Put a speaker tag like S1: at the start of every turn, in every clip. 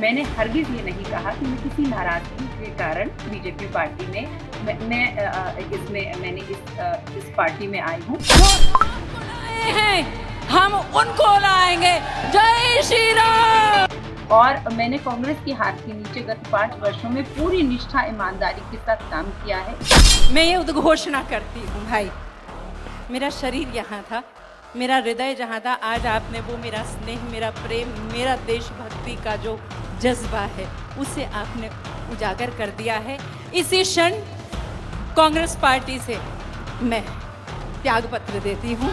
S1: मैंने हरगिज़ ये नहीं कहा कि मैं किसी नाराज़गी के कारण बीजेपी पार्टी में मैंने इस पार्टी में आई हूँ।
S2: लाए हैं हम उनको लाएंगे। जय श्री राम।
S1: और मैंने कांग्रेस की हाथ के नीचे गत 5 वर्षों में पूरी निष्ठा ईमानदारी के साथ काम किया है।
S2: मैं ये उद्घोषणा करती हूँ भाई, मेरा शरीर यहाँ था, मेरा हृदय जहाँ था, आज आपने वो मेरा स्नेह, मेरा प्रेम, मेरा देशभक्ति का जो जज्बा है उसे आपने उजागर कर दिया है। इसी क्षण कांग्रेस पार्टी से मैं त्यागपत्र देती हूँ।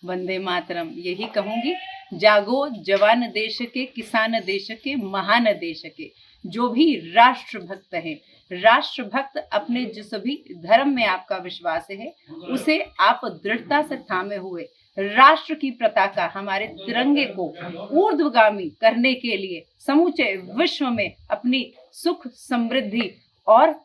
S1: वंदे मातरम यही कहूंगी। जागो जवान देश के, किसान देश के, महान देश के। जो भी राष्ट्रभक्त हैं, राष्ट्रभक्त अपने जिस भी धर्म में आपका विश्वास है उसे आप दृढ़ता से थामे हुए राष्ट्र की पताका, हमारे तिरंगे को ऊर्ध्वगामी करने के लिए समूचे विश्व में अपनी सुख समृद्धि और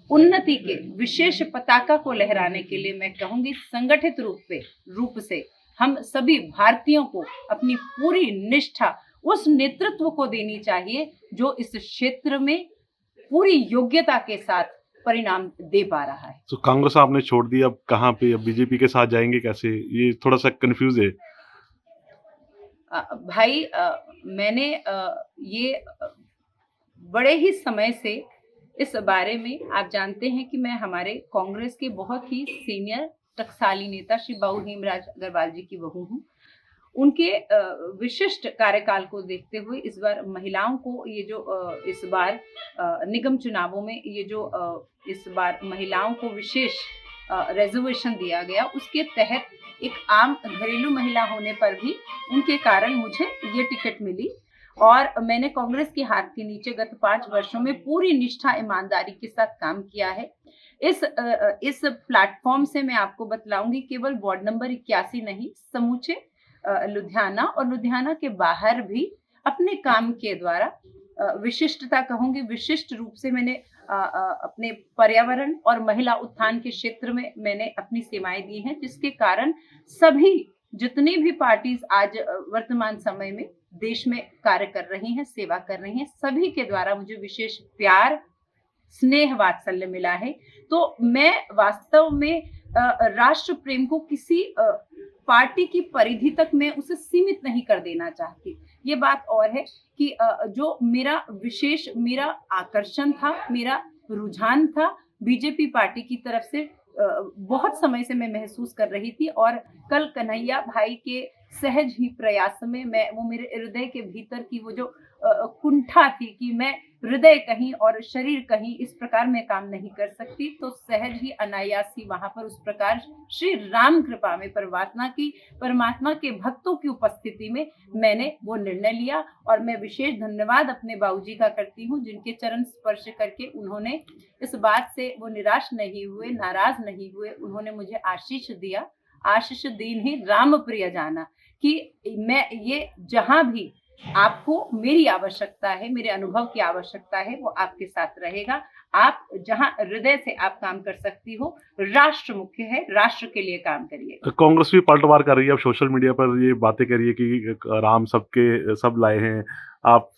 S1: उन्नति के विशेष पताका को लहराने के लिए मैं कहूंगी संगठित रूप से हम सभी भारतीयों को अपनी पूरी निष्ठा उस नेतृत्व को देनी चाहिए जो इस क्षेत्र में पूरी योग्यता के साथ परिणाम दे पा रहा है।
S3: तो कांग्रेस आपने छोड़ दी, अब कहाँ पे, अब बीजेपी के साथ जाएंगे कैसे? ये थोड़ा सा कंफ्यूज है।
S1: भाई मैंने ये बड़े ही समय से इस बारे में आप जानते हैं कि मैं हमारे कांग्रेस के बहुत ही सीनियर टकसाली नेता श्री बाबू हेमराज अग्रवाल जी की बहू हूँ। उनके विशिष्ट कार्यकाल को देखते हुए इस बार महिलाओं को ये जो इस बार निगम चुनावों में ये जो इस बार महिलाओं को विशेष रिजर्वेशन दिया गया, उसके तहत एक आम घरेलू महिला होने पर भी उनके कारण मुझे ये टिकट मिली और मैंने कांग्रेस के हाथ के नीचे गत 5 वर्षों में पूरी निष्ठा ईमानदारी के साथ काम किया है। इस प्लेटफॉर्म से मैं आपको बतलाऊंगी केवल वार्ड नंबर 81 नहीं, समूचे लुधियाना और लुधियाना के बाहर भी अपने काम के द्वारा विशिष्टता कहूंगी, विशिष्ट रूप से मैंने अपने पर्यावरण और महिला उत्थान के क्षेत्र में मैंने अपनी सेवाएं दी हैं, जिसके कारण सभी जितनी भी पार्टीज आज वर्तमान समय में देश में कार्य कर रही हैं, सेवा कर रही हैं, सभी के द्वारा मुझे विशेष प्यार, स्नेह, वात्सल्य मिला है। तो मैं वास्तव में राष्ट्र प्रेम को किसी पार्टी की परिधि तक मैं उसे सीमित नहीं कर देना चाहती। ये बात और है कि जो मेरा आकर्षण था, मेरा रुझान था बीजेपी पार्टी की तरफ से बहुत समय से मैं महसूस कर रही थी और कल कन्हैया भाई के सहज ही प्रयास में वो मेरे हृदय के भीतर की वो जो कुंठा थी कि मैं हृदय कहीं और शरीर कहीं इस प्रकार में काम नहीं कर सकती, तो सहज ही अनायास ही वहां पर उस प्रकार श्री राम कृपा में परमात्मा के भक्तों की उपस्थिति में मैंने वो निर्णय लिया और मैं विशेष धन्यवाद अपने बाबूजी का करती हूँ, जिनके चरण स्पर्श करके उन्होंने इस बात से वो निराश नहीं हुए, नाराज नहीं हुए। उन्होंने मुझे आशीष दिया, आशीष दीन ही राम प्रिय जाना, कि मैं ये जहां भी आपको मेरी आवश्यकता है, मेरे अनुभव की आवश्यकता है, वो आपके साथ रहेगा। आप जहां हृदय से आप काम कर सकती हो, राष्ट्र मुख्य है, राष्ट्र के लिए काम करिए।
S3: कांग्रेस भी पलटवार कर रही है, अब सोशल मीडिया पर ये बातें कर रही है कि राम सब लाए हैं, आप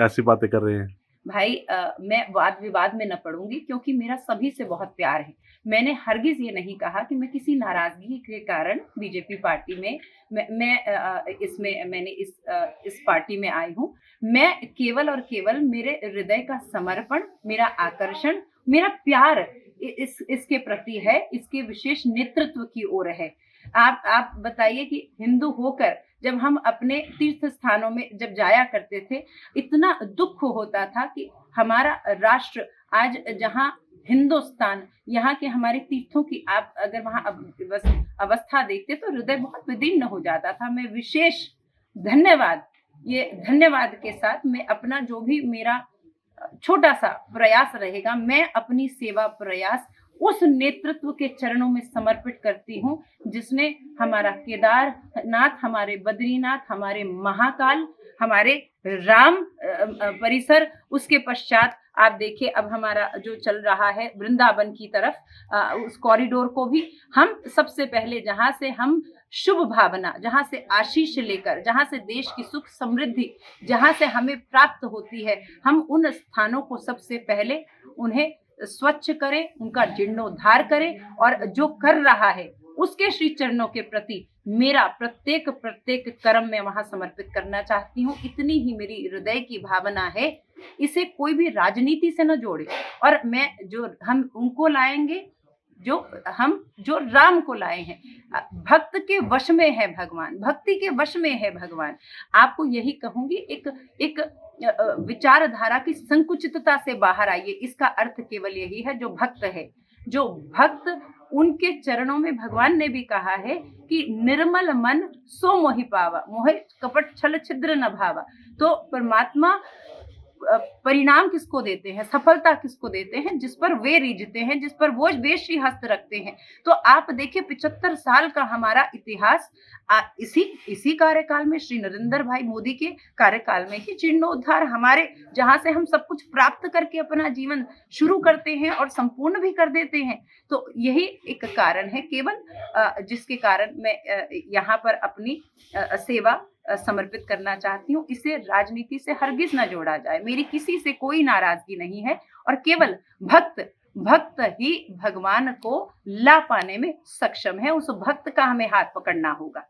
S3: ऐसी बातें कर रहे हैं।
S1: भाई मैं वाद विवाद में न पड़ूंगी क्योंकि मेरा सभी से बहुत प्यार है। मैंने हरगिज ये नहीं कहा कि मैं किसी नाराजगी के कारण बीजेपी पार्टी में मैंने इस पार्टी में आई हूँ। मैं केवल और केवल मेरे हृदय का समर्पण, मेरा आकर्षण, मेरा प्यार इसके प्रति है, इसके विशेष नेतृत्व की ओर है। आप बताइए कि हिंदू होकर जब हम अपने तीर्थ स्थानों में जब जाया करते थे, इतना दुख होता था कि हमारा राष्ट्र आज जहां हिंदुस्तान, यहाँ के हमारे तीर्थों की आप अगर वहां अवस्था देखते तो हृदय बहुत विदीर्ण हो जाता था। मैं विशेष धन्यवाद के साथ मैं अपना जो भी मेरा छोटा सा प्रयास रहेगा, मैं अपनी सेवा प्रयास उस नेतृत्व के चरणों में समर्पित करती हूँ जिसने हमारा केदारनाथ, हमारे बद्रीनाथ, हमारे महाकाल, हमारे राम परिसर, उसके पश्चात आप देखिए अब हमारा जो चल रहा है वृंदावन की तरफ, उस कॉरिडोर को भी हम सबसे पहले जहां से हम शुभ भावना, जहाँ से आशीष लेकर, जहाँ से देश की सुख समृद्धि, जहाँ से हमें प्राप्त होती है, हम उन स्थानों को सबसे पहले उन्हें स्वच्छ करें, उनका जीर्णोद्धार करें और जो कर रहा है उसके श्री चरणों के प्रति मेरा प्रत्येक प्रत्येक कर्म मैं वहां समर्पित करना चाहती हूँ। इतनी ही मेरी हृदय की भावना है। इसे कोई भी राजनीति से न जोड़े, और हम उनको लाएंगे जो राम को लाए हैं। भक्त के वश में है भगवान, भक्ति के वश में है भगवान। आपको यही कहूंगी, एक विचारधारा की संकुचितता से बाहर आइए। इसका अर्थ केवल यही है, जो भक्त है, जो भक्त, उनके चरणों में भगवान ने भी कहा है कि निर्मल मन सो मोहि पावा, मोहि कपट छल छिद्र न भावा। तो परमात्मा परिणाम किसको देते हैं, सफलता किसको देते हैं? जिस पर वे रीझते हैं, जिस पर वो बेशी हस्त रखते हैं। तो आप देखिए 75 साल का हमारा इतिहास इसी कार्यकाल में, श्री नरेंद्र भाई मोदी के कार्यकाल में ही जीर्णोद्धार, हमारे जहां से हम सब कुछ प्राप्त करके अपना जीवन शुरू करते हैं और संपूर्ण भी कर देते हैं। तो यही एक कारण है केवल, जिसके कारण मैं यहाँ पर अपनी सेवा समर्पित करना चाहती हूँ। इसे राजनीति से हरगिज न जोड़ा जाए। मेरी किसी से कोई नाराजगी नहीं है, और केवल भक्त ही भगवान को ला पाने में सक्षम है। उस भक्त का हमें हाथ पकड़ना होगा।